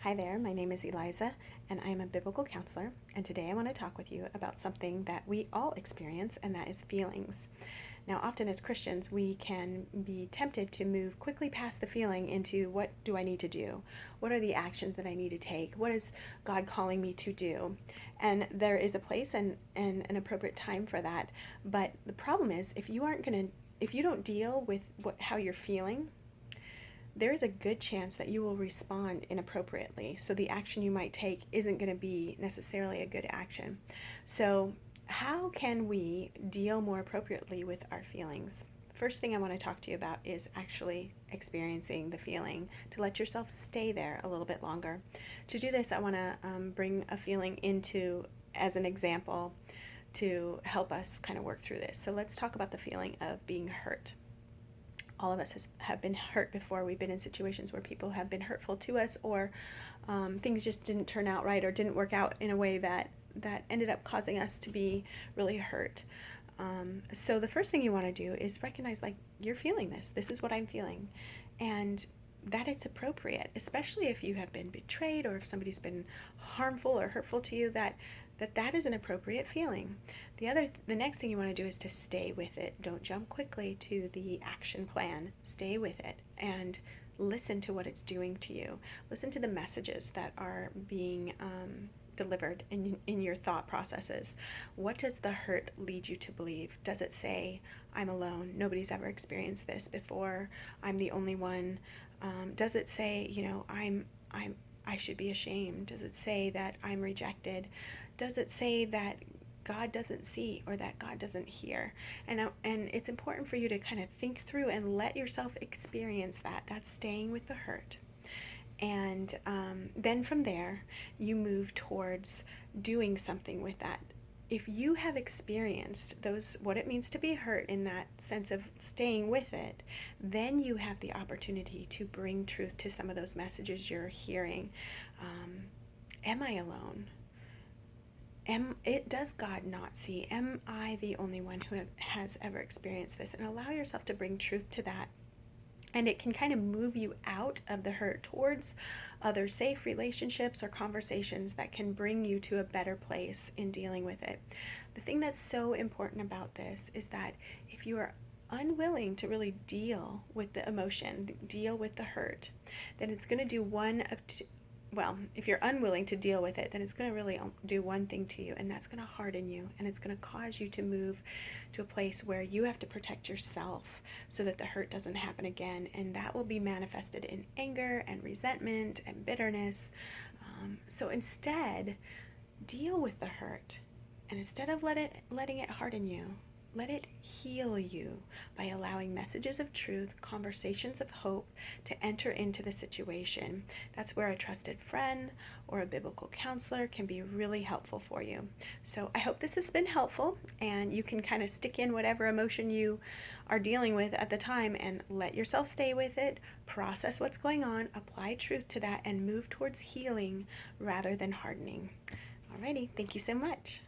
Hi there, my name is Eliza, and I am a biblical counselor, and today I want to talk with you about something that we all experience, and that is feelings. Now, often as Christians, we can be tempted to move quickly past the feeling into what do I need to do? What are the actions that I need to take? What is God calling me to do? And there is a place and an appropriate time for that. But the problem is, if you don't deal with how you're feeling, there is a good chance that you will respond inappropriately. So the action you might take isn't going to be necessarily a good action. So, how can we deal more appropriately with our feelings? First thing I want to talk to you about is actually experiencing the feeling, to let yourself stay there a little bit longer. To do this, I want to bring a feeling into as an example to help us kind of work through this. So let's talk about the feeling of being hurt. All of us have been hurt before. We've been in situations where people have been hurtful to us, or things just didn't turn out right or didn't work out in a way that ended up causing us to be really hurt. So the first thing you want to do is recognize, like, you're feeling this. This is what I'm feeling. And that it's appropriate, especially if you have been betrayed or if somebody's been harmful or hurtful to you, that is an appropriate feeling. The next thing you want to do is to stay with it. Don't jump quickly to the action plan. Stay with it and listen to what it's doing to you. Listen to the messages that are being delivered in your thought processes. What does the hurt lead you to believe? Does it say, I'm alone, nobody's ever experienced this before, I'm the only one? Does it say, I should be ashamed? Does it say that I'm rejected? Does it say that God doesn't see or that God doesn't hear? And it's important for you to kind of think through and let yourself experience that. That's staying with the hurt. And then from there, you move towards doing something with that. If you have experienced what it means to be hurt in that sense of staying with it, then you have the opportunity to bring truth to some of those messages you're hearing. Am I alone? Does God not see? Am I the only one who has ever experienced this? And allow yourself to bring truth to that. And it can kind of move you out of the hurt towards other safe relationships or conversations that can bring you to a better place in dealing with it. The thing that's so important about this is that if you are unwilling to really deal with the emotion, deal with the hurt, then it's going to do one of two. Well, if you're unwilling to deal with it, then it's going to really do one thing to you, and that's going to harden you, and it's going to cause you to move to a place where you have to protect yourself so that the hurt doesn't happen again, and that will be manifested in anger and resentment and bitterness. So instead, deal with the hurt, and instead of letting it harden you, let it heal you by allowing messages of truth, conversations of hope to enter into the situation. That's where a trusted friend or a biblical counselor can be really helpful for you. So I hope this has been helpful, and you can kind of stick in whatever emotion you are dealing with at the time and let yourself stay with it, process what's going on, apply truth to that, and move towards healing rather than hardening. Alrighty, thank you so much.